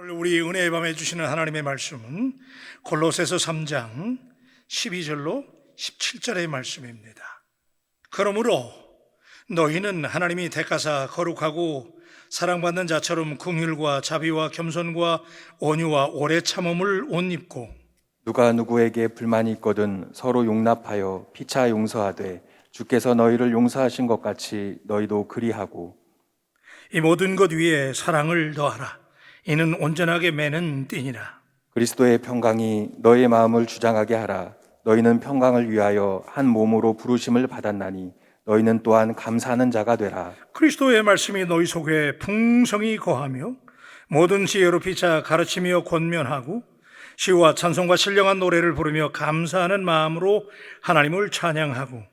오늘 우리 은혜의 밤에 주시는 하나님의 말씀은 골로새서 3장 12절로 17절의 말씀입니다. 그러므로 너희는 하나님이 택하사 거룩하고 사랑받는 자처럼 긍휼과 자비와 겸손과 온유와 오래 참음을 옷 입고, 누가 누구에게 불만이 있거든 서로 용납하여 피차 용서하되 주께서 너희를 용서하신 것 같이 너희도 그리하고, 이 모든 것 위에 사랑을 더하라. 이는 온전하게 매는 띠니라. 그리스도의 평강이 너희의 마음을 주장하게 하라. 너희는 평강을 위하여 한 몸으로 부르심을 받았나니 너희는 또한 감사하는 자가 되라. 그리스도의 말씀이 너희 속에 풍성히 거하며 모든 지혜로 피차 가르치며 권면하고 시와 찬송과 신령한 노래를 부르며 감사하는 마음으로 하나님을 찬양하고,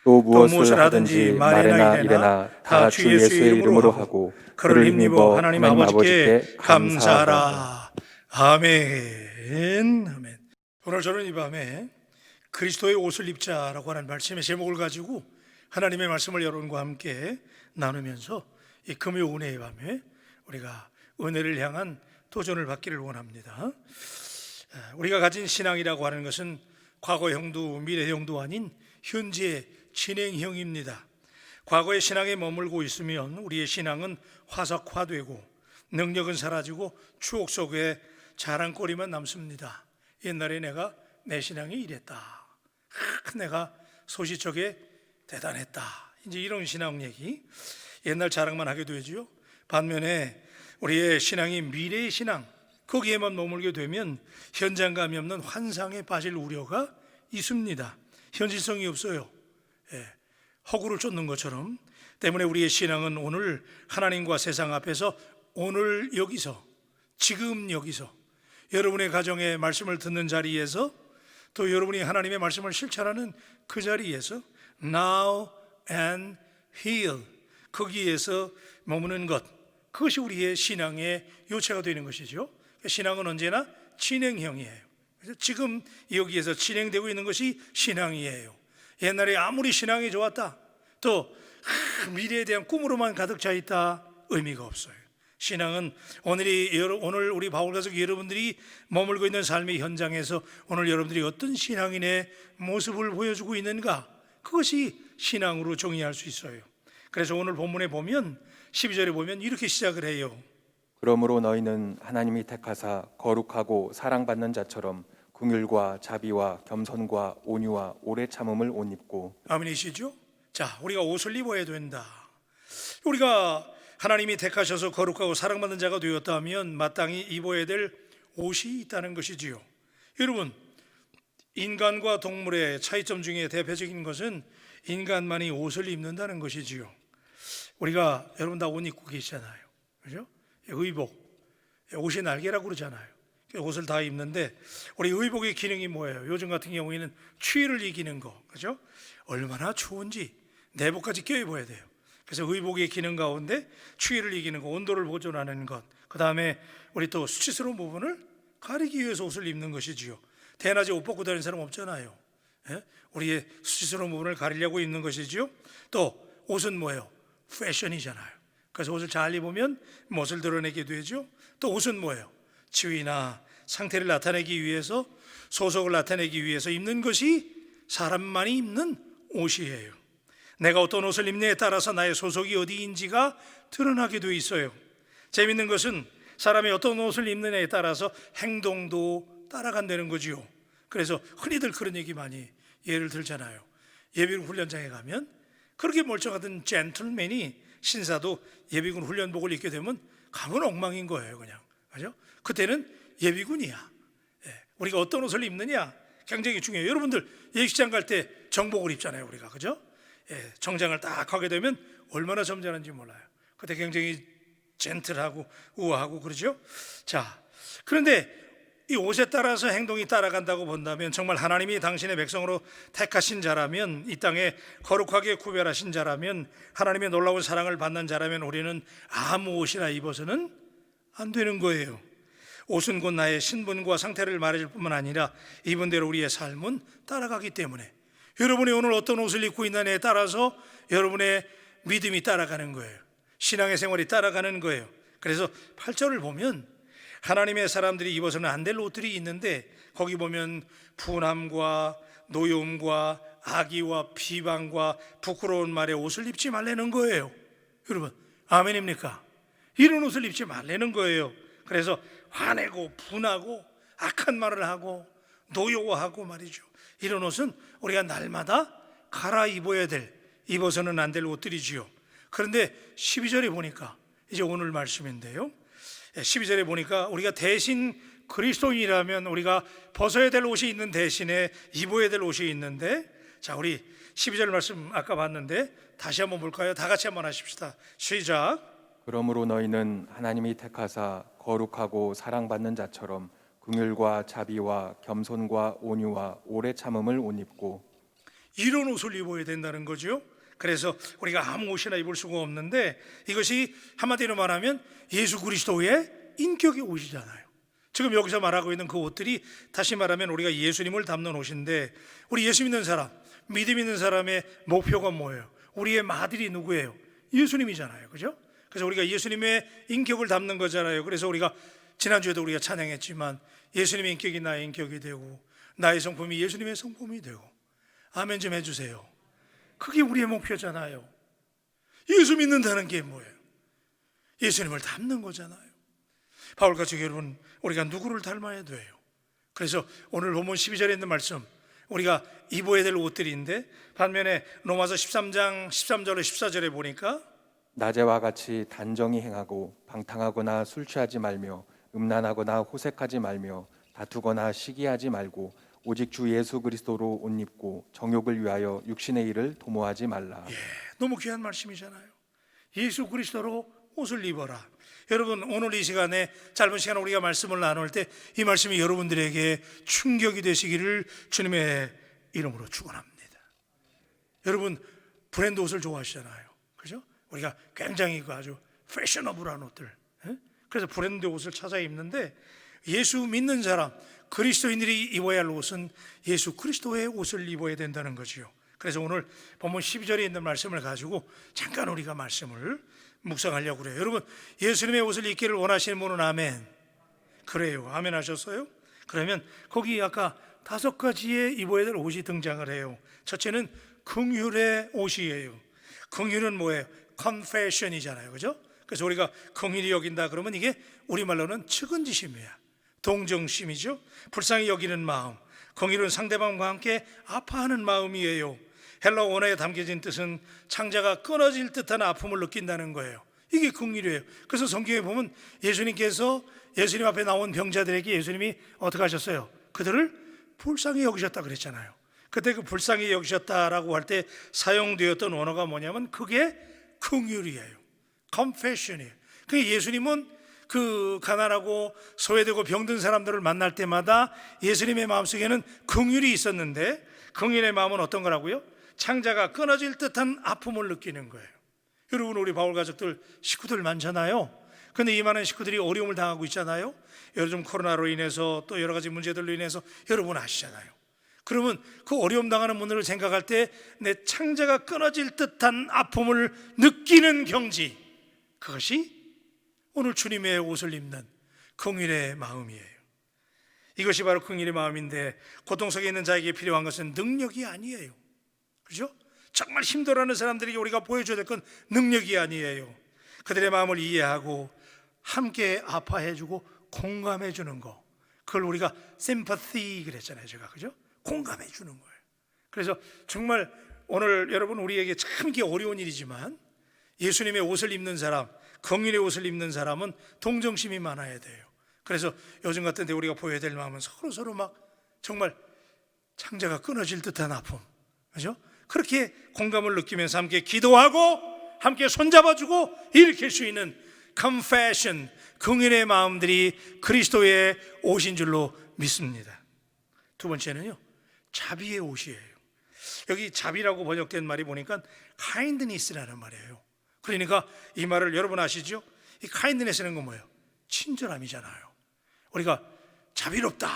또 무엇을 하든지 말이나 이래나 다 주 예수의 이름으로 하고 그를 힘입어 하나님 아버지께 감사하라. 아멘. 아멘. 오늘 저는 이 밤에 그리스도의 옷을 입자라고 하는 말씀의 제목을 가지고 하나님의 말씀을 여러분과 함께 나누면서 이 금요 은혜의 밤에 우리가 은혜를 향한 도전을 받기를 원합니다. 우리가 가진 신앙이라고 하는 것은 과거형도 미래형도 아닌 현재 진행형입니다. 과거의 신앙에 머물고 있으면 우리의 신앙은 화석화되고 능력은 사라지고 추억 속에 자랑거리만 남습니다. 옛날에 내가 내 신앙이 이랬다, 내가 소시적에 대단했다, 이제 이런 신앙 얘기, 옛날 자랑만 하게 되지요. 반면에 우리의 신앙이 미래의 신앙, 거기에만 머물게 되면 현장감이 없는 환상에 빠질 우려가 있습니다. 현실성이 없어요. 허구를 쫓는 것처럼. 때문에 우리의 신앙은 오늘 하나님과 세상 앞에서, 오늘 여기서, 지금 여기서, 여러분의 가정에 말씀을 듣는 자리에서, 또 여러분이 하나님의 말씀을 실천하는 그 자리에서 Now and here, 거기에서 머무는 것, 그것이 우리의 신앙의 요체가 되는 것이죠. 신앙은 언제나 진행형이에요. 그래서 지금 여기에서 진행되고 있는 것이 신앙이에요. 옛날에 아무리 신앙이 좋았다, 또 미래에 대한 꿈으로만 가득 차 있다, 의미가 없어요. 신앙은 오늘 우리 바울 가족 여러분들이 머물고 있는 삶의 현장에서 오늘 여러분들이 어떤 신앙인의 모습을 보여주고 있는가, 그것이 신앙으로 정의할 수 있어요. 그래서 오늘 본문에 보면 12절에 보면 이렇게 시작을 해요. 그러므로 너희는 하나님이 택하사 거룩하고 사랑받는 자처럼 긍휼과 자비와 겸손과 온유와 오래 참음을 옷 입고. 아멘이시죠? 자, 우리가 옷을 입어야 된다. 우리가 하나님이 택하셔서 거룩하고 사랑받는 자가 되었다면 마땅히 입어야 될 옷이 있다는 것이지요. 여러분, 인간과 동물의 차이점 중에 대표적인 것은 인간만이 옷을 입는다는 것이지요. 우리가 여러분 다 옷 입고 계시잖아요, 그죠? 의복, 옷이 날개라고 그러잖아요. 옷을 다 입는데 우리 의복의 기능이 뭐예요? 요즘 같은 경우에는 추위를 이기는 거, 그죠? 얼마나 추운지 내복까지 껴입어야 돼요. 그래서 의복의 기능 가운데 추위를 이기는 것, 온도를 보존하는 것, 그 다음에 우리 또 수치스러운 부분을 가리기 위해서 옷을 입는 것이지요. 대낮에 옷 벗고 다니는 사람 없잖아요. 우리의 수치스러운 부분을 가리려고 입는 것이지요. 또 옷은 뭐예요? 패션이잖아요. 그래서 옷을 잘 입으면 멋을 드러내게 되죠. 또 옷은 뭐예요? 지위나 상태를 나타내기 위해서, 소속을 나타내기 위해서 입는 것이 사람만이 입는 옷이에요. 내가 어떤 옷을 입느냐에 따라서 나의 소속이 어디인지가 드러나게 돼 있어요. 재밌는 것은 사람이 어떤 옷을 입느냐에 따라서 행동도 따라간다는 거지요. 그래서 흔히들 그런 얘기 많이 예를 들잖아요. 예비군 훈련장에 가면 그렇게 멀쩡하던 젠틀맨이, 신사도 예비군 훈련복을 입게 되면 가면 엉망인 거예요, 그냥. 그죠? 그때는 예비군이야. 우리가 어떤 옷을 입느냐 굉장히 중요해요. 여러분들 예식장 갈 때 정복을 입잖아요, 우리가, 그죠? 정장을 딱 하게 되면 얼마나 점잖은지 몰라요. 그때 굉장히 젠틀하고 우아하고 그러죠. 자, 그런데 이 옷에 따라서 행동이 따라간다고 본다면, 정말 하나님이 당신의 백성으로 택하신 자라면, 이 땅에 거룩하게 구별하신 자라면, 하나님의 놀라운 사랑을 받는 자라면 우리는 아무 옷이나 입어서는 안 되는 거예요. 옷은 곧 나의 신분과 상태를 말해줄 뿐만 아니라 입은 대로 우리의 삶은 따라가기 때문에, 여러분이 오늘 어떤 옷을 입고 있느냐에 따라서 여러분의 믿음이 따라가는 거예요. 신앙의 생활이 따라가는 거예요. 그래서 8절을 보면 하나님의 사람들이 입어서는 안 될 옷들이 있는데 거기 보면 분함과 노여움과 악의와 비방과 부끄러운 말의 옷을 입지 말라는 거예요. 여러분, 아멘입니까? 이런 옷을 입지 말라는 거예요. 그래서 화내고 분하고 악한 말을 하고 노여워하고 말이죠. 이런 옷은 우리가 날마다 갈아입어야 될, 입어서는 안 될 옷들이지요. 그런데 12절에 보니까, 이제 오늘 말씀인데요, 12절에 보니까 우리가 대신 그리스도인이라면 우리가 벗어야 될 옷이 있는 대신에 입어야 될 옷이 있는데, 자, 우리 12절 말씀 아까 봤는데 다시 한번 볼까요? 다 같이 한번 하십시다. 시작. 그러므로 너희는 하나님이 택하사 거룩하고 사랑받는 자처럼 긍휼과 자비와 겸손과 온유와 오래 참음을 옷 입고. 이런 옷을 입어야 된다는 거죠. 그래서 우리가 아무 옷이나 입을 수가 없는데 이것이 한마디로 말하면 예수 그리스도의 인격의 옷이잖아요. 지금 여기서 말하고 있는 그 옷들이 다시 말하면 우리가 예수님을 담는 옷인데, 우리 예수 믿는 사람, 믿음 있는 사람의 목표가 뭐예요? 우리의 마들이 누구예요? 예수님이잖아요. 그죠? 그래서 우리가 예수님의 인격을 담는 거잖아요. 그래서 우리가 지난주에도 우리가 찬양했지만 예수님의 인격이 나의 인격이 되고 나의 성품이 예수님의 성품이 되고. 아멘 좀 해주세요. 그게 우리의 목표잖아요. 예수 믿는다는 게 뭐예요? 예수님을 닮는 거잖아요. 바울같이 여러분, 우리가 누구를 닮아야 돼요? 그래서 오늘 본문 12절에 있는 말씀, 우리가 입어야 될 옷들인데, 반면에 로마서 13장 13절로 14절에 보니까 낮에와 같이 단정히 행하고 방탕하거나 술 취하지 말며 음란하거나 호색하지 말며 다투거나 시기하지 말고 오직 주 예수 그리스도로 옷 입고 정욕을 위하여 육신의 일을 도모하지 말라. 너무 귀한 말씀이잖아요. 예수 그리스도로 옷을 입어라. 여러분, 오늘 이 시간에, 짧은 시간 우리가 말씀을 나눌 때 이 말씀이 여러분들에게 충격이 되시기를 주님의 이름으로 축원합니다. 여러분, 브랜드 옷을 좋아하시잖아요. 그죠? 우리가 굉장히 아주 패셔너블한 옷들, 그래서 브랜드 옷을 찾아 입는데, 예수 믿는 사람, 그리스도인들이 입어야 할 옷은 예수 그리스도의 옷을 입어야 된다는 거지요. 그래서 오늘 본문 12절에 있는 말씀을 가지고 잠깐 우리가 말씀을 묵상하려고 그래요. 여러분, 예수님의 옷을 입기를 원하시는 분은 아멘. 그래요. 아멘 하셨어요? 그러면 거기 아까 5가지의 입어야 될 옷이 등장을 해요. 첫째는 긍휼의 옷이에요. 긍휼은 뭐예요? confession이잖아요. 그죠? 그래서 우리가 긍휼히 여긴다 그러면 이게 우리말로는 측은지심이야. 동정심이죠. 불쌍히 여기는 마음. 긍휼은 상대방과 함께 아파하는 마음이에요. 헬라 원어에 담겨진 뜻은 창자가 끊어질 듯한 아픔을 느낀다는 거예요. 이게 긍휼이에요. 그래서 성경에 보면 예수님께서 예수님 앞에 나온 병자들에게 예수님이 어떻게 하셨어요? 그들을 불쌍히 여기셨다 그랬잖아요. 그때 그 불쌍히 여기셨다라고 할 때 사용되었던 원어가 뭐냐면 그게 긍휼이에요. compassion이에요. 그러니까 예수님은 그 가난하고 소외되고 병든 사람들을 만날 때마다 예수님의 마음속에는 긍휼이 있었는데, 긍휼의 마음은 어떤 거라고요? 창자가 끊어질 듯한 아픔을 느끼는 거예요. 여러분, 우리 바울 가족들 식구들 많잖아요. 그런데 이 많은 식구들이 어려움을 당하고 있잖아요. 요즘 코로나로 인해서 또 여러 가지 문제들로 인해서 여러분 아시잖아요. 그러면 그 어려움 당하는 분들을 생각할 때 내 창자가 끊어질 듯한 아픔을 느끼는 경지, 그것이 오늘 주님의 옷을 입는 긍휼의 마음이에요. 이것이 바로 긍휼의 마음인데, 고통 속에 있는 자에게 필요한 것은 능력이 아니에요. 그렇죠? 정말 힘들어하는 사람들에게 우리가 보여줘야 될 건 능력이 아니에요. 그들의 마음을 이해하고 함께 아파해주고 공감해주는 거, 그걸 우리가 sympathy 그랬잖아요. 제가, 그죠? 공감해주는 거예요. 그래서 정말 오늘 여러분, 우리에게 참 이게 어려운 일이지만 예수님의 옷을 입는 사람, 긍휼의 옷을 입는 사람은 동정심이 많아야 돼요. 그래서 요즘 같은 데 우리가 보여야 될 마음은 서로 막 정말 창자가 끊어질 듯한 아픔, 그죠? 그렇게 공감을 느끼면서 함께 기도하고 함께 손잡아주고 일으킬 수 있는 confession, 긍휼의 마음들이 그리스도의 옷인 줄로 믿습니다. 두 번째는요, 자비의 옷이에요. 여기 자비라고 번역된 말이 보니까 kindness라는 말이에요. 그러니까 이 말을 여러분 아시죠? 이 kindness는 건 뭐예요? 친절함이잖아요. 우리가 자비롭다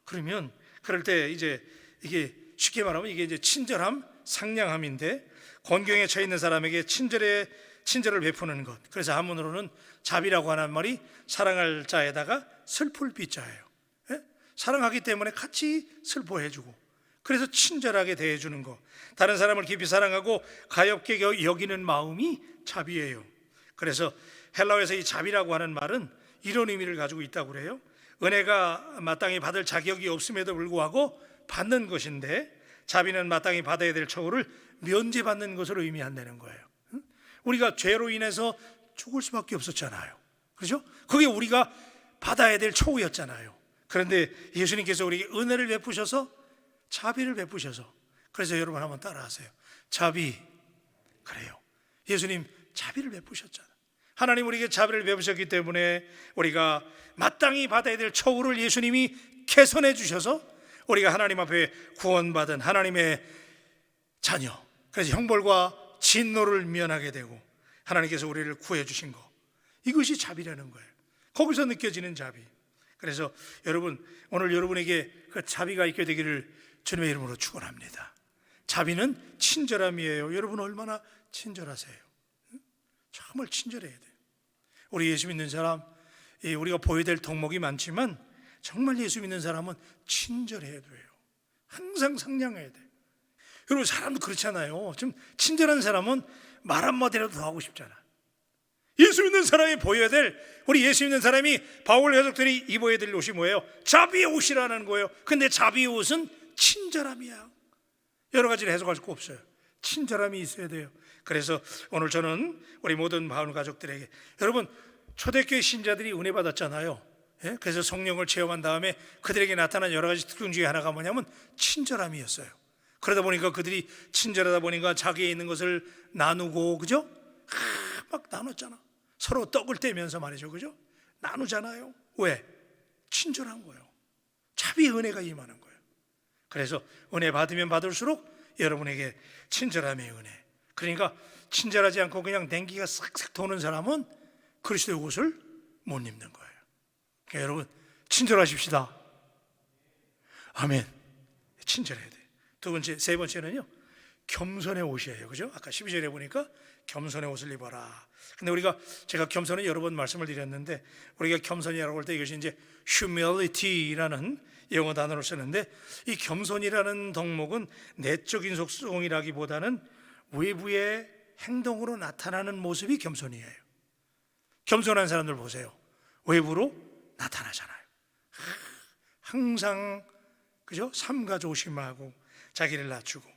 그러면 그럴 때 이제 이게 쉽게 말하면 이게 이제 친절함, 상냥함인데, 곤경에 처해 있는 사람에게 친절을 베푸는 것. 그래서 한문으로는 자비라고 하는 말이 사랑할 자에다가 슬플 빚자예요. 예? 사랑하기 때문에 같이 슬퍼해주고, 그래서 친절하게 대해주는 거, 다른 사람을 깊이 사랑하고 가엽게 여기는 마음이 자비예요. 그래서 헬라어에서 이 자비라고 하는 말은 이런 의미를 가지고 있다고 그래요. 은혜가 마땅히 받을 자격이 없음에도 불구하고 받는 것인데, 자비는 마땅히 받아야 될 처우를 면제받는 것을 의미한다는 거예요. 우리가 죄로 인해서 죽을 수밖에 없었잖아요. 그렇죠? 그게 우리가 받아야 될 처우였잖아요. 그런데 예수님께서 우리에게 은혜를 베푸셔서, 자비를 베푸셔서, 그래서 여러분 한번 따라하세요. 자비. 그래요. 예수님 자비를 베푸셨잖아요. 하나님 우리에게 자비를 베푸셨기 때문에 우리가 마땅히 받아야 될 처우를 예수님이 개선해 주셔서 우리가 하나님 앞에 구원받은 하나님의 자녀, 그래서 형벌과 진노를 면하게 되고 하나님께서 우리를 구해 주신 거, 이것이 자비라는 거예요. 거기서 느껴지는 자비. 그래서 여러분, 오늘 여러분에게 그 자비가 있게 되기를 주님의 이름으로 축원합니다. 자비는 친절함이에요. 여러분 얼마나 친절하세요? 정말 친절해야 돼요. 우리 예수 믿는 사람, 우리가 보여야 될 덕목이 많지만 정말 예수 믿는 사람은 친절해야 돼요. 항상 상냥해야 돼요. 여러분, 사람도 그렇잖아요. 좀 친절한 사람은 말 한마디라도 더 하고 싶잖아. 예수 믿는 사람이 보여야 될, 우리 예수 믿는 사람이 바울 가족들이 입어야 될 옷이 뭐예요? 자비의 옷이라는 거예요. 근데 자비의 옷은 친절함이야. 여러 가지를 해석할 수 없어요. 친절함이 있어야 돼요. 그래서 오늘 저는 우리 모든 바울 가족들에게, 여러분 초대교회 신자들이 은혜 받았잖아요. 예? 그래서 성령을 체험한 다음에 그들에게 나타난 여러 가지 특징 중에 하나가 뭐냐면 친절함이었어요. 그러다 보니까 그들이 친절하다 보니까 자기에 있는 것을 나누고, 그죠? 막 나눴잖아. 서로 떡을 떼면서 말이죠, 그죠? 나누잖아요. 왜? 친절한 거예요. 자비의 은혜가 임하는 거예요. 그래서 은혜 받으면 받을수록 여러분에게 친절함의 은혜. 그러니까 친절하지 않고 그냥 냉기가 싹싹 도는 사람은 그리스도의 옷을 못 입는 거예요. 그러니까 여러분 친절하십시다. 아멘. 친절해야 돼요. 두 번째, 세 번째는요, 겸손의 옷이에요. 그죠? 아까 12절에 보니까 겸손의 옷을 입어라. 근데 제가 겸손은 여러 번 말씀을 드렸는데, 우리가 겸손이라고 할 때 이것이 이제 humility라는 영어 단어를 쓰는데, 이 겸손이라는 덕목은 내적인 속성이라기보다는 외부의 행동으로 나타나는 모습이 겸손이에요. 겸손한 사람들 보세요. 외부로 나타나잖아요. 항상, 그죠? 삼가 조심하고 자기를 낮추고.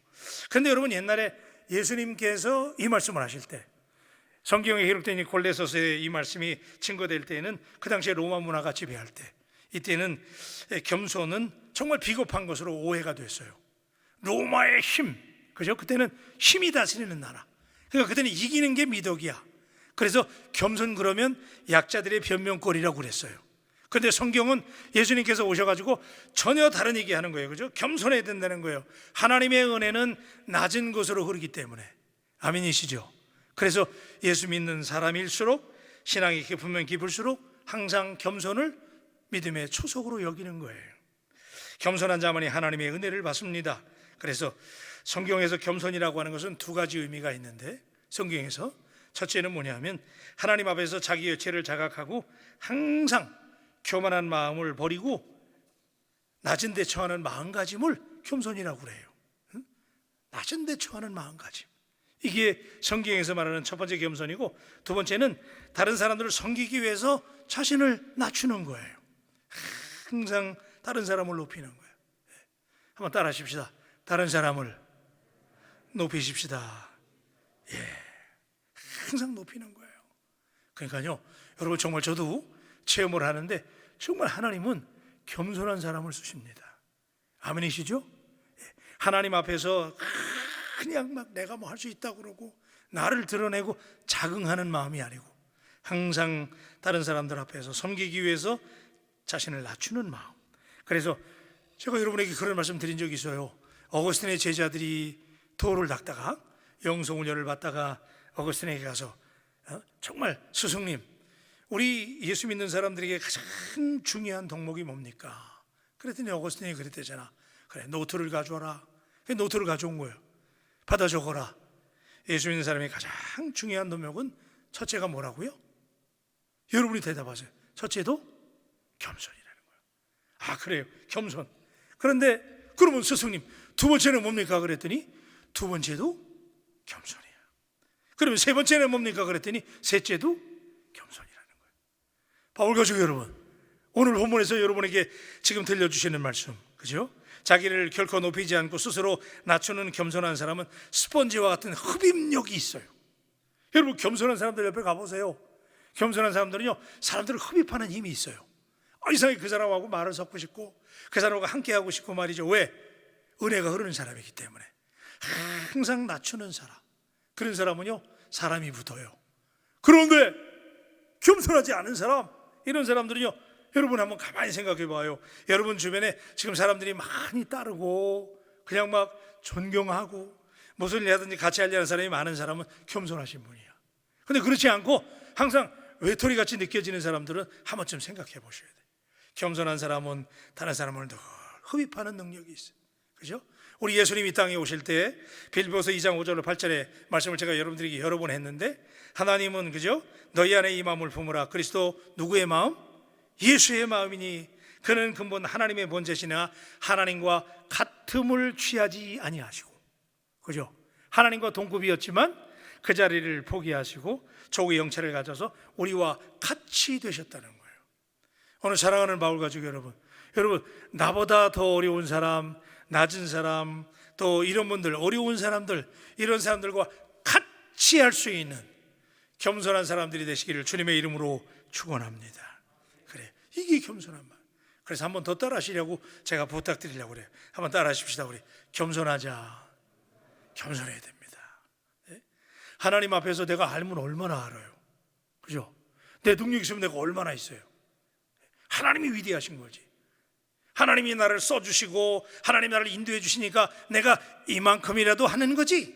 그런데 여러분, 옛날에 예수님께서 이 말씀을 하실 때, 성경에 기록된 이 골로새서의 이 말씀이 증거될 때에는, 그 당시에 로마 문화가 지배할 때, 이때는 겸손은 정말 비겁한 것으로 오해가 됐어요. 로마의 힘, 그죠? 그때는 힘이 다스리는 나라. 그러니까 그때는 이기는 게 미덕이야. 그래서 겸손 그러면 약자들의 변명거리라고 그랬어요. 그런데 성경은 예수님께서 오셔가지고 전혀 다른 얘기하는 거예요. 그죠? 겸손해야 된다는 거예요. 하나님의 은혜는 낮은 것으로 흐르기 때문에. 아멘이시죠? 그래서 예수 믿는 사람일수록, 신앙이 깊으면 깊을수록 항상 겸손을 믿음의 초석으로 여기는 거예요. 겸손한 자만이 하나님의 은혜를 받습니다. 그래서 성경에서 겸손이라고 하는 것은 두 가지 의미가 있는데, 성경에서 첫째는 뭐냐면 하나님 앞에서 자기의 죄를 자각하고 항상 교만한 마음을 버리고 낮은 데 처하는 마음가짐을 겸손이라고 그래요. 낮은 데 처하는 마음가짐, 이게 성경에서 말하는 첫 번째 겸손이고, 두 번째는 다른 사람들을 섬기기 위해서 자신을 낮추는 거예요. 항상 다른 사람을 높이는 거예요. 한번 따라 하십시다. 다른 사람을 높이십시다. 항상 높이는 거예요. 그러니까요, 여러분 정말 저도 체험을 하는데 정말 하나님은 겸손한 사람을 쓰십니다. 아멘이시죠? 하나님 앞에서 그냥 막 내가 뭐 할 수 있다고 그러고 나를 드러내고 자긍하는 마음이 아니고, 항상 다른 사람들 앞에서 섬기기 위해서 자신을 낮추는 마음. 그래서 제가 여러분에게 그런 말씀 드린 적이 있어요. 어거스틴의 제자들이 도를 닦다가 영성훈련을 받다가 어거스틴에게 가서 정말 스승님, 우리 예수 믿는 사람들에게 가장 중요한 덕목이 뭡니까? 그랬더니 어거스틴이 그랬대잖아. 그래, 노트를 가져와라. 노트를 가져온 거예요. 받아 적어라. 예수 믿는 사람의 가장 중요한 덕목은 첫째가 뭐라고요? 여러분이 대답하세요. 첫째도 겸손이라는 거예요. 아, 그래요, 겸손. 그런데 그러면 스승님, 두 번째는 뭡니까? 그랬더니 두 번째도 겸손이에요. 그러면 세 번째는 뭡니까? 그랬더니 셋째도 겸손이라는 거예요. 바울 가족 여러분, 오늘 본문에서 여러분에게 지금 들려주시는 말씀, 그죠? 자기를 결코 높이지 않고 스스로 낮추는 겸손한 사람은 스펀지와 같은 흡입력이 있어요. 여러분, 겸손한 사람들 옆에 가보세요. 겸손한 사람들은요, 사람들을 흡입하는 힘이 있어요. 이상하게 그 사람하고 말을 섞고 싶고 그 사람하고 함께 하고 싶고 말이죠. 왜? 은혜가 흐르는 사람이기 때문에. 항상 낮추는 사람, 그런 사람은요 사람이 붙어요. 그런데 겸손하지 않은 사람, 이런 사람들은요, 여러분 한번 가만히 생각해 봐요. 여러분 주변에 지금 사람들이 많이 따르고 그냥 막 존경하고 무슨 일 하든지 같이 하려는 사람이 많은 사람은 겸손하신 분이야. 근데 그렇지 않고 항상 외톨이 같이 느껴지는 사람들은 한 번쯤 생각해 보셔야 돼요. 겸손한 사람은 다른 사람을 늘 흡입하는 능력이 있어요. 그죠? 우리 예수님 이 땅에 오실 때 빌립보서 2장 5절 8절의 말씀을 제가 여러분들에게 여러 번 했는데, 하나님은 그죠? 너희 안에 이 마음을 품으라. 그리스도 누구의 마음? 예수의 마음이니 그는 근본 하나님의 본체시나 하나님과 같음을 취하지 아니하시고, 그죠? 하나님과 동급이었지만 그 자리를 포기하시고 조국의 영체를 가져서 우리와 같이 되셨다는 거예요. 오늘 사랑하는 바울 가족 여러분, 나보다 더 어려운 사람, 낮은 사람, 또 이런 분들, 어려운 사람들, 이런 사람들과 같이 할 수 있는 겸손한 사람들이 되시기를 주님의 이름으로 축원합니다. 그래, 이게 겸손한 말. 그래서 한번 더 따라하시려고 제가 부탁드리려고 그래요. 한번 따라하십시다. 우리 겸손하자. 겸손해야 됩니다. 네? 하나님 앞에서 내가 알면 얼마나 알아요, 그죠? 내 능력이 있으면 내가 얼마나 있어요. 하나님이 위대하신 거지. 하나님이 나를 써주시고 하나님이 나를 인도해 주시니까 내가 이만큼이라도 하는 거지.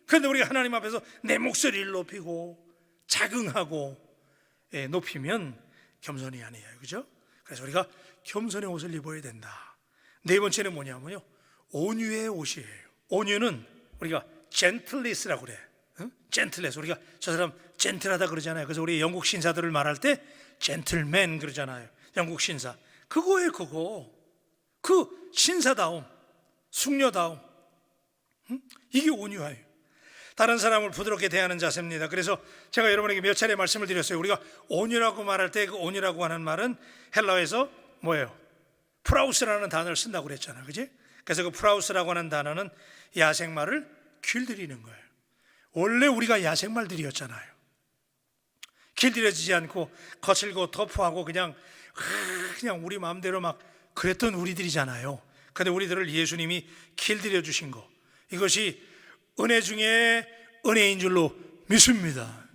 그런데 우리가 하나님 앞에서 내 목소리를 높이고 자긍하고 높이면 겸손이 아니에요, 그죠? 그래서 우리가 겸손의 옷을 입어야 된다. 네 번째는 뭐냐면요, 온유의 옷이에요. 온유는 우리가 젠틀리스라고 그래. 젠틀리스. 우리가 저 사람 젠틀하다 그러잖아요. 그래서 우리 영국 신사들을 말할 때 젠틀맨 그러잖아요. 영국 신사. 그거예요, 그거. 그 신사다움, 숙녀다움. 이게 온유해요. 다른 사람을 부드럽게 대하는 자세입니다. 그래서 제가 여러분에게 몇 차례 말씀을 드렸어요. 우리가 온유라고 말할 때 그 온유라고 하는 말은 헬라어에서 뭐예요? 프라우스라는 단어를 쓴다고 그랬잖아요, 그지? 그래서 그 프라우스라고 하는 단어는 야생말을 길들이는 거예요. 원래 우리가 야생말들이었잖아요. 길들여지지 않고 거칠고 터프하고 그냥 우리 마음대로 막 그랬던 우리들이잖아요. 그런데 우리들을 예수님이 길들여 주신 거, 이것이 은혜 중에 은혜인 줄로 믿습니다.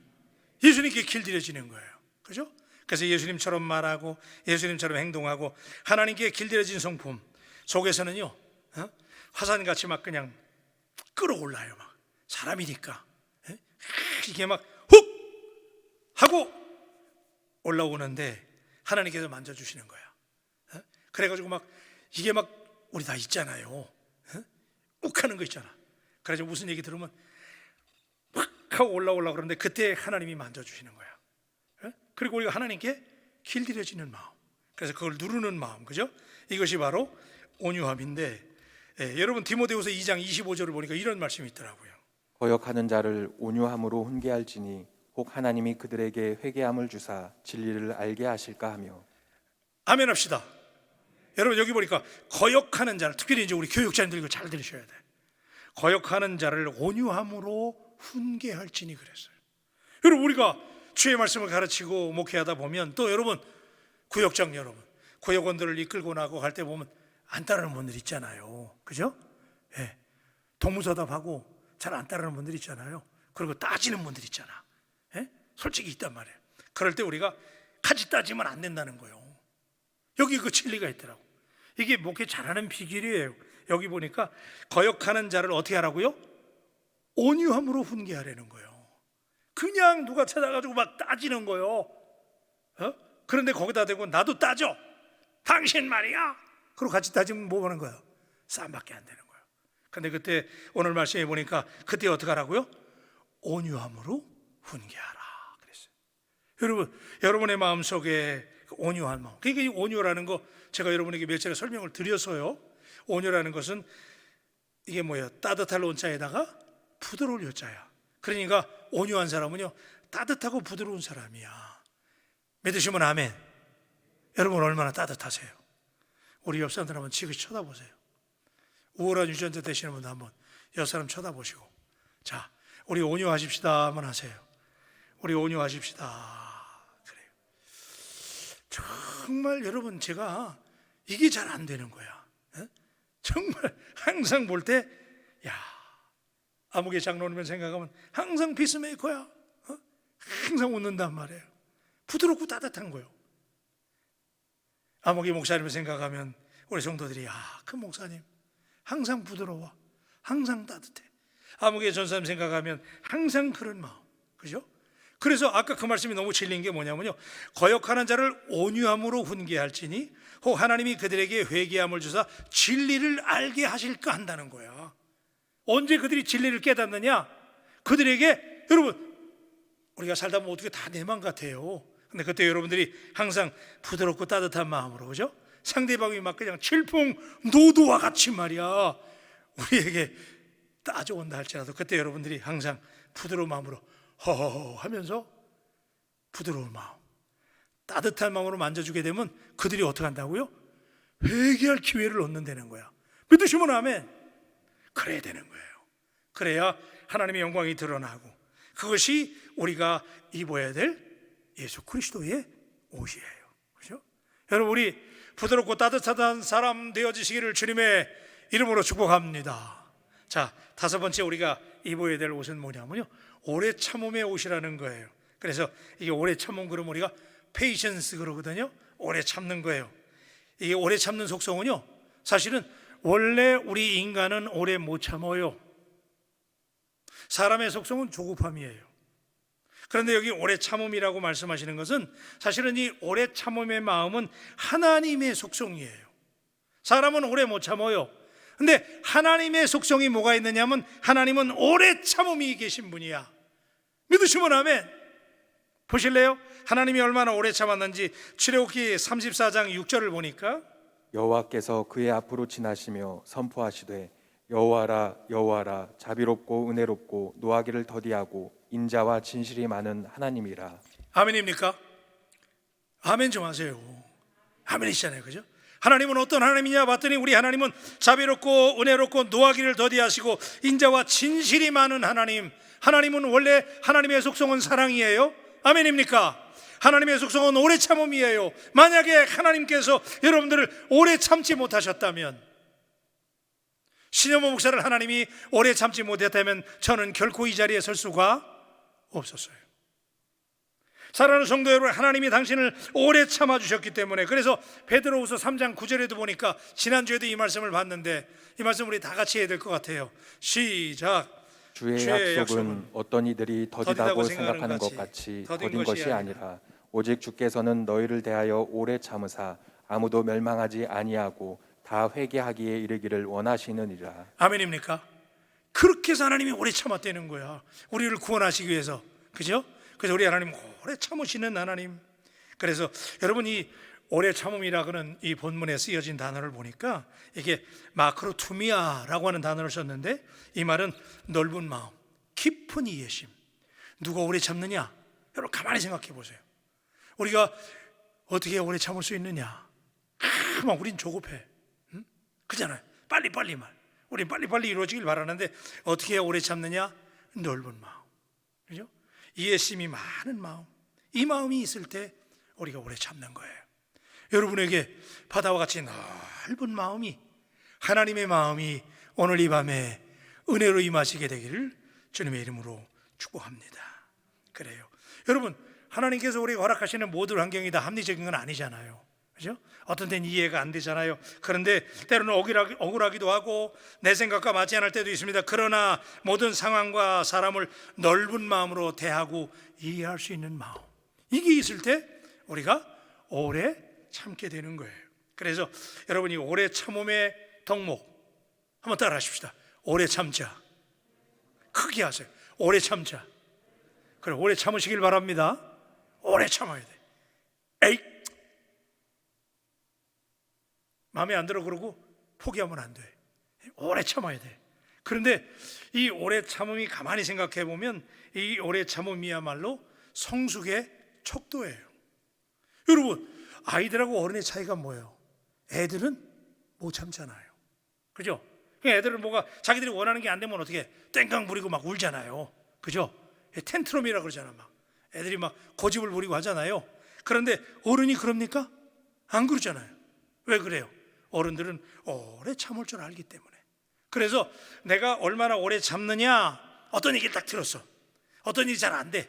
예수님께 길들여지는 거예요, 그죠? 그래서 예수님처럼 말하고 예수님처럼 행동하고 하나님께 길들여진 성품 속에서는요, 화산같이 막 그냥 끌어올라요. 막 사람이니까 이게 막 훅 하고 올라오는데 하나님께서 만져주시는 거야. 그래가지고 막 이게 막 우리 다 있잖아요. 욱 하는 거 있잖아. 그래서 무슨 얘기 들으면 막 하고 올라오려고 그러는데 그때 하나님이 만져주시는 거야. 그리고 우리가 하나님께 길들여지는 마음, 그래서 그걸 누르는 마음, 그죠? 이것이 바로 온유함인데, 여러분 디모데후서 2장 25절을 보니까 이런 말씀이 있더라고요. 거역하는 자를 온유함으로 훈계할지니 혹 하나님이 그들에게 회개함을 주사 진리를 알게 하실까 하며. 아멘 합시다. 여러분 여기 보니까 거역하는 자를, 특별히 이제 우리 교육자님들 이거 잘 들으셔야 돼. 거역하는 자를 온유함으로 훈계할지니 그랬어요. 여러분 우리가 주의 말씀을 가르치고 목회하다 보면 또 여러분 구역장 여러분, 구역원들을 이끌고 나고 갈 때 보면 안 따르는 분들 있잖아요, 그죠? 예. 동무서답하고 잘 안 따르는 분들 있잖아요. 그리고 따지는 분들 있잖아. 예? 솔직히 있단 말이에요. 그럴 때 우리가 같이 따지면 안 된다는 거예요. 여기 그 진리가 있더라고. 이게 목회 잘하는 비결이에요. 여기 보니까 거역하는 자를 어떻게 하라고요? 온유함으로 훈계하라는 거예요. 그냥 누가 찾아가지고 막 따지는 거예요. 그런데 거기다 대고 나도 따져. 당신 말이야. 그리고 같이 따지면 뭐 하는 거예요? 싸움밖에 안 되는 거예요. 근데 그때 오늘 말씀해 보니까 그때 어떻게 하라고요? 온유함으로 훈계하라 그랬어요. 여러분, 여러분의 마음속에 그 온유한 마음. 그러니까 이 온유라는 거 제가 여러분에게 몇 차례 설명을 드렸어요. 온유라는 것은 이게 뭐예요? 따뜻할 온자에다가 부드러울 요자야. 그러니까 온유한 사람은요, 따뜻하고 부드러운 사람이야. 믿으시면 아멘. 여러분 얼마나 따뜻하세요? 우리 옆 사람들 한번 지그시 쳐다보세요. 우월한 유전자 되시는 분도 한번 옆 사람 쳐다보시고, 자, 우리 온유하십시다 한번 하세요. 우리 온유하십시다. 그래요. 정말 여러분, 제가 이게 잘 안 되는 거야. 에? 정말 항상 볼 때, 야, 아무개 장로님을 생각하면 항상 피스메이커야. 어? 항상 웃는단 말이에요. 부드럽고 따뜻한 거요. 아무개 목사님을 생각하면 우리 성도들이, 야, 그 목사님 항상 부드러워, 항상 따뜻해. 아무개 전사님 생각하면 항상 그런 마음, 그죠? 그래서 아까 그 말씀이 너무 진리인 게 뭐냐면요, 거역하는 자를 온유함으로 훈계할지니 혹 하나님이 그들에게 회개함을 주사 진리를 알게 하실까 한다는 거야. 언제 그들이 진리를 깨닫느냐? 그들에게, 여러분, 우리가 살다 보면 어떻게 다 내 맘 같아요. 근데 그때 여러분들이 항상 부드럽고 따뜻한 마음으로, 그죠? 상대방이 막 그냥 칠풍노도와 같이 말이야 우리에게 따져온다 할지라도, 그때 여러분들이 항상 부드러운 마음으로 허허허 하면서 부드러운 마음, 따뜻한 마음으로 만져주게 되면 그들이 어떻게 한다고요? 회개할 기회를 얻는다는 거야. 믿으시면 아멘. 그래야 되는 거예요. 그래야 하나님의 영광이 드러나고, 그것이 우리가 입어야 될 예수 그리스도의 옷이에요. 그렇죠? 여러분, 우리 부드럽고 따뜻한 사람 되어지시기를 주님의 이름으로 축복합니다. 자, 다섯 번째 우리가 입어야 될 옷은 뭐냐면요, 오래 참음의 옷이라는 거예요. 그래서 이게 오래 참음, 그러면 우리가 페이션스 그러거든요. 오래 참는 거예요. 이게 오래 참는 속성은요, 사실은 원래 우리 인간은 오래 못 참아요. 사람의 속성은 조급함이에요. 그런데 여기 오래 참음이라고 말씀하시는 것은 사실은 이 오래 참음의 마음은 하나님의 속성이에요. 사람은 오래 못 참아요. 근데 하나님의 속성이 뭐가 있느냐면 하나님은 오래 참음이 계신 분이야. 믿으시면 아멘. 보실래요? 하나님이 얼마나 오래 참았는지 출애굽기 34장 6절을 보니까, 여호와께서 그의 앞으로 지나시며 선포하시되 여호와라 여호와라 자비롭고 은혜롭고 노하기를 더디하고 인자와 진실이 많은 하나님이라. 아멘입니까? 아멘 좀 하세요. 아멘이시잖아요, 그죠? 하나님은 어떤 하나님이냐 봤더니 우리 하나님은 자비롭고 은혜롭고 노하기를 더디하시고 인자와 진실이 많은 하나님. 하나님은 원래 하나님의 속성은 사랑이에요. 아멘입니까? 하나님의 속성은 오래 참음이에요. 만약에 하나님께서 여러분들을 오래 참지 못하셨다면, 신여모 목사를 하나님이 오래 참지 못했다면 저는 결코 이 자리에 설 수가 없었어요. 사랑하는 성도 여러분, 하나님이 당신을 오래 참아주셨기 때문에, 그래서 베드로후서 3장 9절에도 보니까, 지난주에도 이 말씀을 봤는데 이 말씀 우리 다 같이 해야 될 것 같아요. 시작. 주의 약속은 어떤 이들이 더디다고 생각하는 것 같이 더딘 것이 아니라 오직 주께서는 너희를 대하여 오래 참으사 아무도 멸망하지 아니하고 다 회개하기에 이르기를 원하시느니라. 아멘입니까? 그렇게 해서 하나님이 오래 참았다는 거야. 우리를 구원하시기 위해서, 그죠? 그래서 우리 하나님 오래 참으시는 하나님. 그래서 여러분, 이 오래 참음이라고는 이 본문에 쓰여진 단어를 보니까 이게 마크로투미아라고 하는 단어를 썼는데, 이 말은 넓은 마음, 깊은 이해심. 누가 오래 참느냐? 여러분 가만히 생각해 보세요. 우리가 어떻게 오래 참을 수 있느냐? 막 우린 조급해. 응? 그잖아요. 빨리빨리만. 우린 빨리빨리 이루어지길 바라는데 어떻게 오래 참느냐? 넓은 마음, 그죠? 이해심이 많은 마음. 이 마음이 있을 때 우리가 오래 참는 거예요. 여러분에게 바다와 같이 넓은 마음이, 하나님의 마음이 오늘 이 밤에 은혜로 임하시게 되기를 주님의 이름으로 축복합니다. 그래요. 여러분, 하나님께서 우리가 허락하시는 모든 환경이 다 합리적인 건 아니잖아요, 그죠? 어떤 데는 이해가 안 되잖아요. 그런데 때로는 억울하기도 하고 내 생각과 맞지 않을 때도 있습니다. 그러나 모든 상황과 사람을 넓은 마음으로 대하고 이해할 수 있는 마음, 이게 있을 때 우리가 오래 참게 되는 거예요. 그래서 여러분이 오래 참음의 덕목 한번 따라 하십시다. 오래 참자. 크게 하세요. 오래 참자. 그래, 오래 참으시길 바랍니다. 오래 참아야 돼. 에이, 마음에 안 들어 그러고 포기하면 안 돼. 오래 참아야 돼. 그런데 이 오래 참음이 가만히 생각해 보면 이 오래 참음이야말로 성숙의 척도예요. 여러분, 아이들하고 어른의 차이가 뭐예요? 애들은 못 참잖아요. 그죠? 애들은 뭐가 자기들이 원하는 게 안 되면 어떻게 땡깡 부리고 막 울잖아요. 그죠? 텐트럼이라 그러잖아. 막 애들이 막 고집을 부리고 하잖아요. 그런데 어른이 그럽니까? 안 그러잖아요. 왜 그래요? 어른들은 오래 참을 줄 알기 때문에. 그래서 내가 얼마나 오래 참느냐, 어떤 얘기를 딱 들었어. 어떤 일이 잘 안 돼.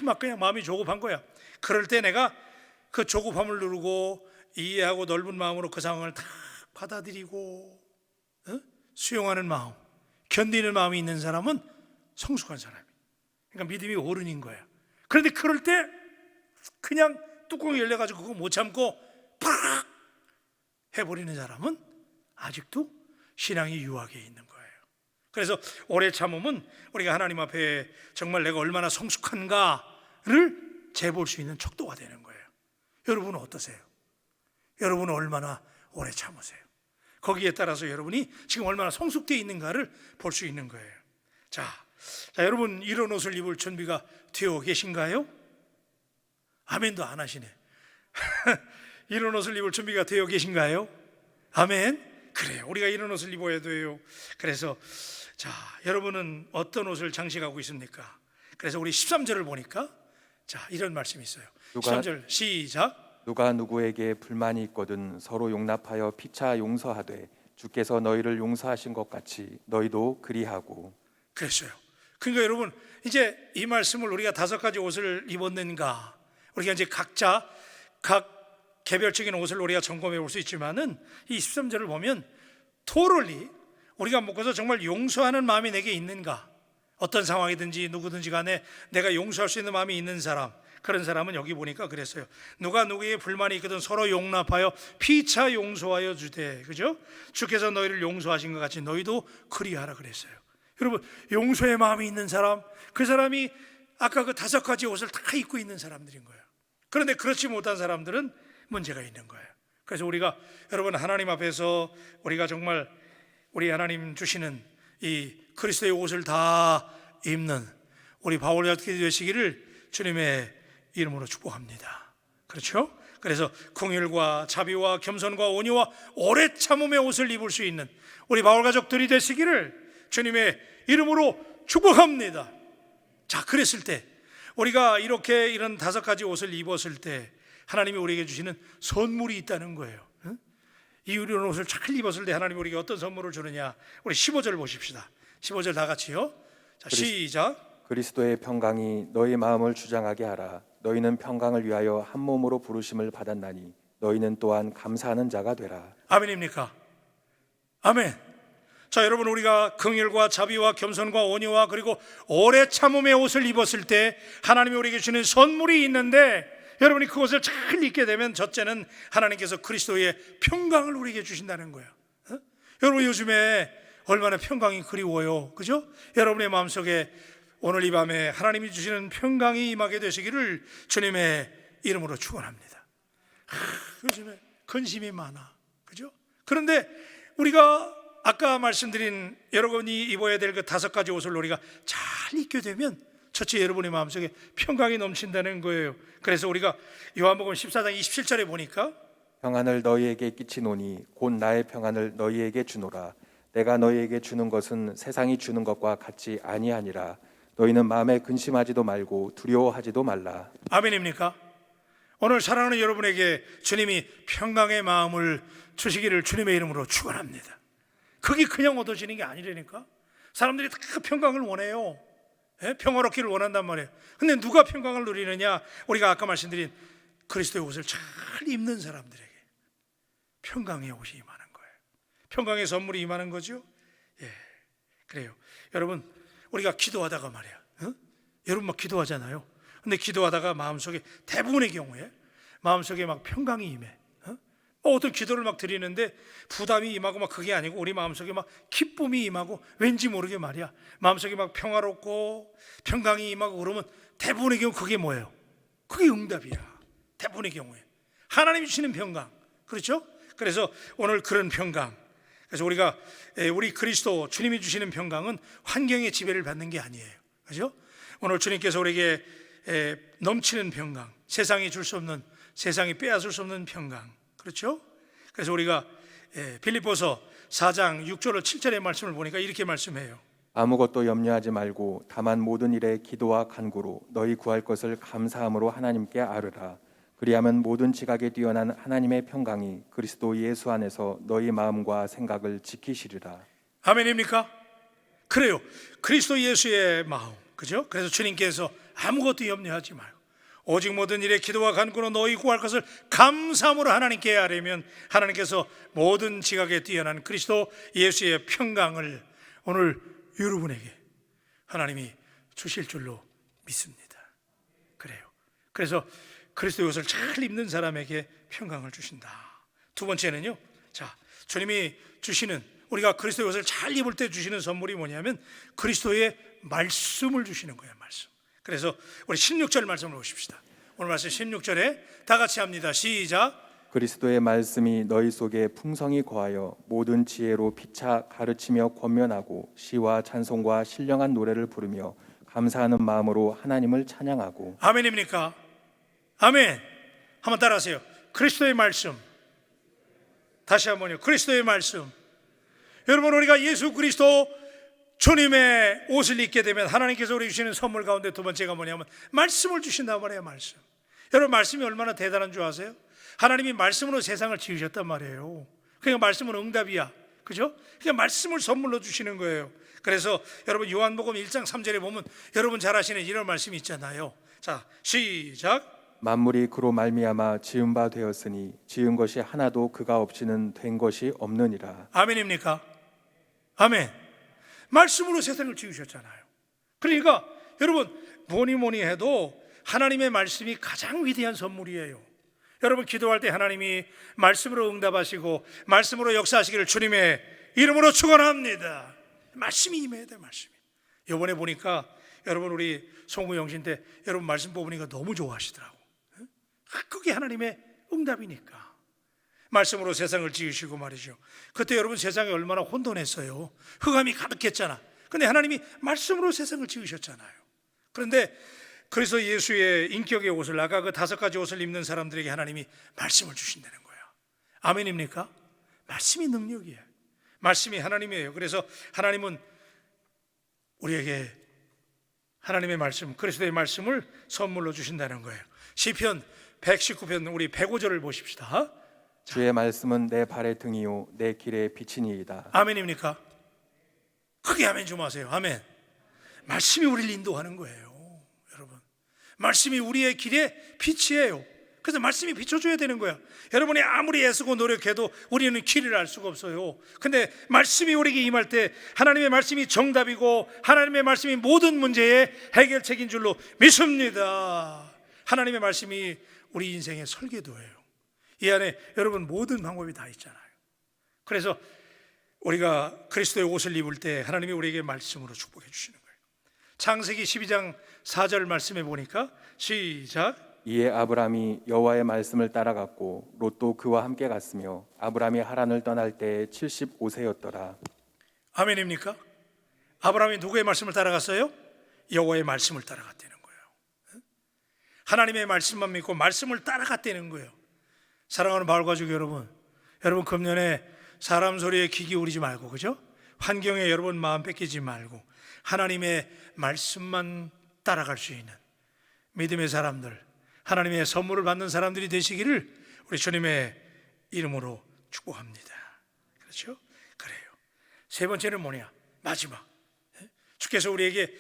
막 그냥 마음이 조급한 거야. 그럴 때 내가 그 조급함을 누르고 이해하고 넓은 마음으로 그 상황을 다 받아들이고 수용하는 마음, 견디는 마음이 있는 사람은 성숙한 사람이. 그러니까 믿음이 어른인 거야. 그런데 그럴 때 그냥 뚜껑이 열려가지고 그거 못 참고 팍 해버리는 사람은 아직도 신앙이 유학에 있는 거예요. 그래서 오래 참음은 우리가 하나님 앞에 정말 내가 얼마나 성숙한가를 재볼 수 있는 척도가 되는 거예요. 여러분은 어떠세요? 여러분은 얼마나 오래 참으세요? 거기에 따라서 여러분이 지금 얼마나 성숙되어 있는가를 볼 수 있는 거예요. 자, 여러분 이런 옷을 입을 준비가 되어 계신가요? 아멘도 안 하시네. 이런 옷을 입을 준비가 되어 계신가요? 아멘. 그래요. 우리가 이런 옷을 입어야 돼요. 그래서 자, 여러분은 어떤 옷을 장식하고 있습니까? 그래서 우리 13절을 보니까 자, 이런 말씀이 있어요. 13절 시작. 누가 누구에게 불만이 있거든 서로 용납하여 피차 용서하되 주께서 너희를 용서하신 것 같이 너희도 그리하고. 그랬어요. 그러니까 여러분 이제 이 말씀을 우리가 5가지 옷을 입었는가, 우리가 이제 각자 각 개별적인 옷을 우리가 점검해 볼 수 있지만은 이 13절을 보면 토럴리 우리가 먹고서 정말 용서하는 마음이 내게 있는가, 어떤 상황이든지 누구든지 간에 내가 용서할 수 있는 마음이 있는 사람, 그런 사람은 여기 보니까 그랬어요. 누가 누구의 불만이 있거든 서로 용납하여 피차 용서하여 주되, 그죠? 주께서 너희를 용서하신 것 같이 너희도 그리하라 그랬어요. 여러분 용서의 마음이 있는 사람, 그 사람이 아까 그 5가지 옷을 다 입고 있는 사람들인 거예요. 그런데 그렇지 못한 사람들은 문제가 있는 거예요. 그래서 우리가 여러분 하나님 앞에서 우리가 정말 우리 하나님 주시는 이 그리스도의 옷을 다 입는 우리 바울 같게 되시기를 주님의 이름으로 축복합니다. 그렇죠? 그래서 긍휼과 자비와 겸손과 온유와 오래 참음의 옷을 입을 수 있는 우리 바울 가족들이 되시기를 주님의 이름으로 축복합니다. 자, 그랬을 때 우리가 이렇게 이런 5가지 옷을 입었을 때 하나님이 우리에게 주시는 선물이 있다는 거예요. 이 이런 옷을 잘 입었을 때 하나님이 우리에게 어떤 선물을 주느냐, 우리 15절 보십시다. 15절 다 같이요. 자, 시작. 그리스도의 평강이 너희 마음을 주장하게 하라. 너희는 평강을 위하여 한 몸으로 부르심을 받았나니 너희는 또한 감사하는 자가 되라. 아멘입니까? 아멘. 자, 여러분 우리가 긍휼과 자비와 겸손과 온유와 그리고 오래 참음의 옷을 입었을 때 하나님이 우리에게 주는 선물이 있는데, 여러분이 그것을 잘 입게 되면 첫째는 하나님께서 그리스도의 평강을 우리에게 주신다는 거예요. 여러분 요즘에 얼마나 평강이 그리워요, 그죠? 여러분의 마음속에 오늘 이 밤에 하나님이 주시는 평강이 임하게 되시기를 주님의 이름으로 축원합니다. 요즘에 근심이 많아, 그죠? 그런데 우리가 아까 말씀드린 여러분이 입어야 될 그 5가지 옷을 우리가 잘 입게 되면 첫째 여러분의 마음속에 평강이 넘친다는 거예요. 그래서 우리가 요한복음 14장 27절에 보니까 평안을 너희에게 끼치노니 곧 나의 평안을 너희에게 주노라. 내가 너희에게 주는 것은 세상이 주는 것과 같이 아니하니라. 너희는 마음에 근심하지도 말고 두려워하지도 말라. 아멘입니까? 오늘 사랑하는 여러분에게 주님이 평강의 마음을 주시기를 주님의 이름으로 축원합니다. 그게 그냥 얻어지는 게 아니라니까. 사람들이 다 평강을 원해요. 평화롭기를 원한단 말이에요. 근데 누가 평강을 누리느냐? 우리가 아까 말씀드린 그리스도의 옷을 잘 입는 사람들에게 평강의 옷이 임하는 거예요. 평강의 선물이 임하는 거죠. 예, 그래요. 여러분 우리가 기도하다가 말이야, 여러분 막 기도하잖아요. 근데 기도하다가 마음속에 대부분의 경우에 마음속에 막 평강이 임해. 어떤 기도를 막 드리는데 부담이 임하고 막 그게 아니고 우리 마음속에 막 기쁨이 임하고 왠지 모르게 말이야 마음속에 막 평화롭고 평강이 임하고 그러면 대부분의 경우 그게 뭐예요? 그게 응답이야. 대부분의 경우에 하나님이 주시는 평강, 그렇죠? 그래서 오늘 그런 평강, 그래서 우리가 우리 그리스도 주님이 주시는 평강은 환경의 지배를 받는 게 아니에요. 그렇죠? 오늘 주님께서 우리에게 넘치는 평강, 세상이 줄 수 없는, 세상이 빼앗을 수 없는 평강, 그렇죠? 그래서 우리가 빌립보서 4장 6절을 7절의 말씀을 보니까 이렇게 말씀해요. 아무것도 염려하지 말고 다만 모든 일에 기도와 간구로 너희 구할 것을 감사함으로 하나님께 아뢰라. 그리하면 모든 지각에 뛰어난 하나님의 평강이 그리스도 예수 안에서 너희 마음과 생각을 지키시리라. 아멘입니까? 그래요. 그리스도 예수의 마음, 그죠? 그래서 주님께서 아무것도 염려하지 말고 오직 모든 일에 기도와 간구로 너희 구할 것을 감사함으로 하나님께 아뢰면 하나님께서 모든 지각에 뛰어난 그리스도 예수의 평강을 오늘 여러분에게 하나님이 주실 줄로 믿습니다. 그래요. 그래서 그리스도 옷을 잘 입는 사람에게 평강을 주신다. 두 번째는요, 자, 주님이 주시는, 우리가 그리스도의 옷을 잘 입을 때 주시는 선물이 뭐냐면 그리스도의 말씀을 주시는 거예요. 말씀. 그래서 우리 16절 말씀을 보십시다. 오늘 말씀 16절에 다 같이 합니다. 시작. 그리스도의 말씀이 너희 속에 풍성히 거하여 모든 지혜로 피차 가르치며 권면하고 시와 찬송과 신령한 노래를 부르며 감사하는 마음으로 하나님을 찬양하고. 아멘입니까? 아멘. 한번 따라하세요. 그리스도의 말씀. 다시 한번요. 그리스도의 말씀. 여러분, 우리가 예수 그리스도 주님의 옷을 입게 되면 하나님께서 우리 주시는 선물 가운데 두 번째가 뭐냐면 말씀을 주신단 말이에요. 말씀. 여러분, 말씀이 얼마나 대단한 줄 아세요? 하나님이 말씀으로 세상을 지으셨단 말이에요. 그러니까 말씀은 응답이야. 그죠? 그러니까 말씀을 선물로 주시는 거예요. 그래서 여러분 요한복음 1장 3절에 보면 여러분 잘 아시는 이런 말씀이 있잖아요. 자, 시작. 만물이 그로 말미암아 지은 바 되었으니 지은 것이 하나도 그가 없이는 된 것이 없느니라. 아멘입니까? 아멘. 말씀으로 세상을 지으셨잖아요. 그러니까 여러분 뭐니 해도 하나님의 말씀이 가장 위대한 선물이에요. 여러분 기도할 때 하나님이 말씀으로 응답하시고 말씀으로 역사하시기를 주님의 이름으로 축원합니다. 말씀이 임해야 돼. 말씀이. 이번에 보니까 여러분 우리 송구 영신 때 여러분 말씀 뽑으니까 너무 좋아하시더라고. 그게 하나님의 응답이니까. 말씀으로 세상을 지으시고 말이죠. 그때 여러분 세상이 얼마나 혼돈했어요. 흑암이 가득했잖아. 근데 하나님이 말씀으로 세상을 지으셨잖아요. 그런데 그래서 예수의 인격의 옷을, 아까 그 5가지 옷을 입는 사람들에게 하나님이 말씀을 주신다는 거야. 아멘입니까? 말씀이 능력이에요. 말씀이 하나님이에요. 그래서 하나님은 우리에게 하나님의 말씀, 그리스도의 말씀을 선물로 주신다는 거예요. 시편 119편 우리 105절을 보십시다. 주의 말씀은 내 발의 등이요 내 길의 빛이니이다. 아멘입니까? 크게 아멘 좀 하세요. 아멘. 말씀이 우리를 인도하는 거예요. 여러분, 말씀이 우리의 길의 빛이에요. 그래서 말씀이 비춰줘야 되는 거야. 여러분이 아무리 애쓰고 노력해도 우리는 길을 알 수가 없어요. 근데 말씀이 우리에게 임할 때 하나님의 말씀이 정답이고 하나님의 말씀이 모든 문제의 해결책인 줄로 믿습니다. 하나님의 말씀이 우리 인생의 설계도예요. 이 안에 여러분 모든 방법이 다 있잖아요. 그래서 우리가 그리스도의 옷을 입을 때 하나님이 우리에게 말씀으로 축복해 주시는 거예요. 창세기 12장 4절 말씀해 보니까 시작. 이에 아브람이 여호와의 말씀을 따라갔고 롯도 그와 함께 갔으며 아브람이 하란을 떠날 때 75세였더라. 아멘입니까? 아브라함이 누구의 말씀을 따라갔어요? 여호와의 말씀을 따라갔다는 거예요. 하나님의 말씀만 믿고 말씀을 따라갔다는 거예요. 사랑하는 바울 가족 여러분, 여러분 금년에 사람 소리에 귀 기울이지 말고, 그죠? 환경에 여러분 마음 뺏기지 말고 하나님의 말씀만 따라갈 수 있는 믿음의 사람들, 하나님의 선물을 받는 사람들이 되시기를 우리 주님의 이름으로 축복합니다. 그렇죠? 그래요. 세 번째는 뭐냐? 마지막. 주께서 우리에게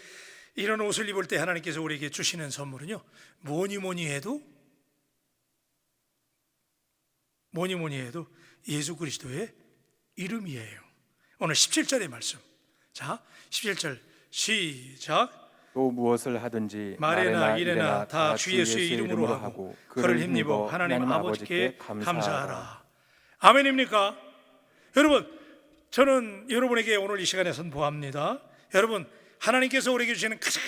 이런 옷을 입을 때 하나님께서 우리에게 주시는 선물은요, 뭐니 해도 예수 그리스도의 이름이에요. 오늘 17절의 말씀. 자, 17절 시작. 또 무엇을 하든지 말에나 이래나 다 주 예수의 이름으로 하고 그를 힘입어 하나님 아버지께 감사하라. 아멘입니까? 여러분, 저는 여러분에게 오늘 이 시간에 선포합니다. 여러분, 하나님께서 우리에게 주시는 가장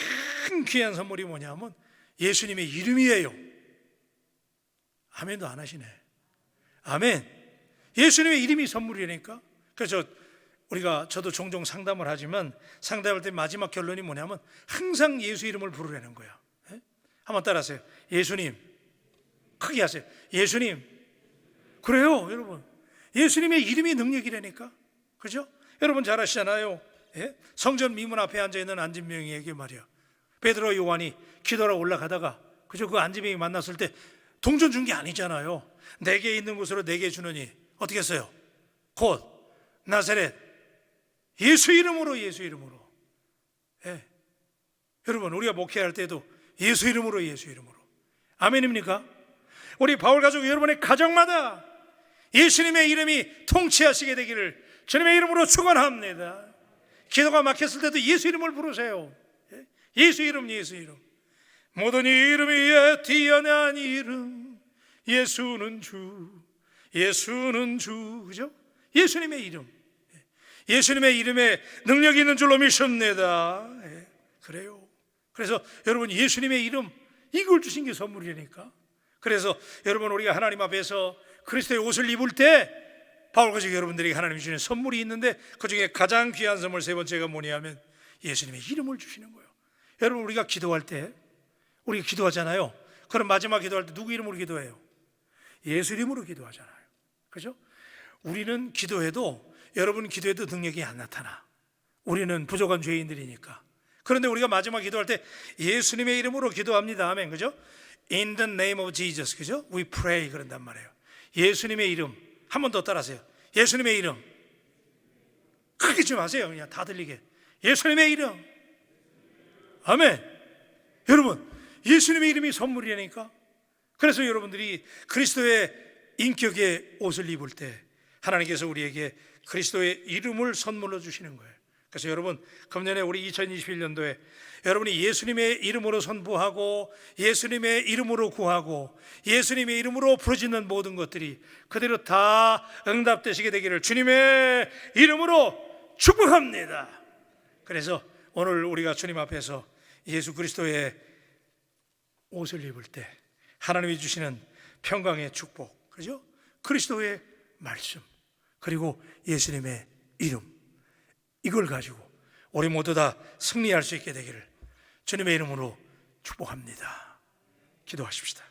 귀한 선물이 뭐냐면 예수님의 이름이에요. 아멘도 안 하시네. 아멘. 예수님의 이름이 선물이니까. 그래서 저도 종종 상담을 하지만 상담할 때 마지막 결론이 뭐냐면 항상 예수 이름을 부르라는 거야. 예? 한번 따라하세요. 예수님. 크게 하세요. 예수님. 그래요, 여러분. 예수님의 이름이 능력이라니까. 그죠? 여러분 잘 아시잖아요. 예? 성전 미문 앞에 앉아있는 안진병에게 말이야, 베드로 요한이 기도하러 올라가다가 그죠? 그 안진병이 만났을 때 동전 준 게 아니잖아요. 내게 있는 것으로 내게 주느니 어떻게 했어요? 곧 나사렛 예수 이름으로, 예수 이름으로. 예. 여러분 우리가 목회할 때도 예수 이름으로, 예수 이름으로. 아멘입니까? 우리 바울 가족 여러분의 가정마다 예수님의 이름이 통치하시게 되기를 주님의 이름으로 축원합니다. 기도가 막혔을 때도 예수 이름을 부르세요. 예? 예수 이름, 예수 이름. 모든 이름 위에 뛰어난 이름 예수는 주, 예수는 주. 그죠? 예수님의 이름. 예수님의 이름에 능력이 있는 줄로 믿습니다. 예, 그래요. 그래서 여러분 예수님의 이름, 이걸 주신 게 선물이니까. 그래서 여러분 우리가 하나님 앞에서 그리스도의 옷을 입을 때 바울 가족 여러분들에게 하나님이 주시는 선물이 있는데 그 중에 가장 귀한 선물 세 번째가 뭐냐면 예수님의 이름을 주시는 거예요. 여러분 우리가 기도할 때, 우리가 기도하잖아요. 그럼 마지막 기도할 때 누구 이름으로 기도해요? 예수 이름으로 기도하잖아요. 그죠? 우리는 기도해도, 여러분 기도해도 능력이 안 나타나. 우리는 부족한 죄인들이니까. 그런데 우리가 마지막 기도할 때 예수님의 이름으로 기도합니다. 아멘. 그죠? In the name of Jesus. 그죠? We pray 그런단 말이에요. 예수님의 이름. 한 번 더 따라하세요. 예수님의 이름. 크게 좀 하세요. 그냥 다 들리게. 예수님의 이름. 아멘. 여러분 예수님의 이름이 선물이라니까. 그래서 여러분들이 그리스도의 인격의 옷을 입을 때 하나님께서 우리에게 그리스도의 이름을 선물로 주시는 거예요. 그래서 여러분 금년에 우리 2021년도에 여러분이 예수님의 이름으로 선포하고 예수님의 이름으로 구하고 예수님의 이름으로 부르짖는 모든 것들이 그대로 다 응답되시게 되기를 주님의 이름으로 축복합니다. 그래서 오늘 우리가 주님 앞에서 예수 그리스도의 옷을 입을 때 하나님이 주시는 평강의 축복, 그죠? 그리스도의 말씀, 그리고 예수님의 이름, 이걸 가지고 우리 모두 다 승리할 수 있게 되기를 주님의 이름으로 축복합니다. 기도하십시다.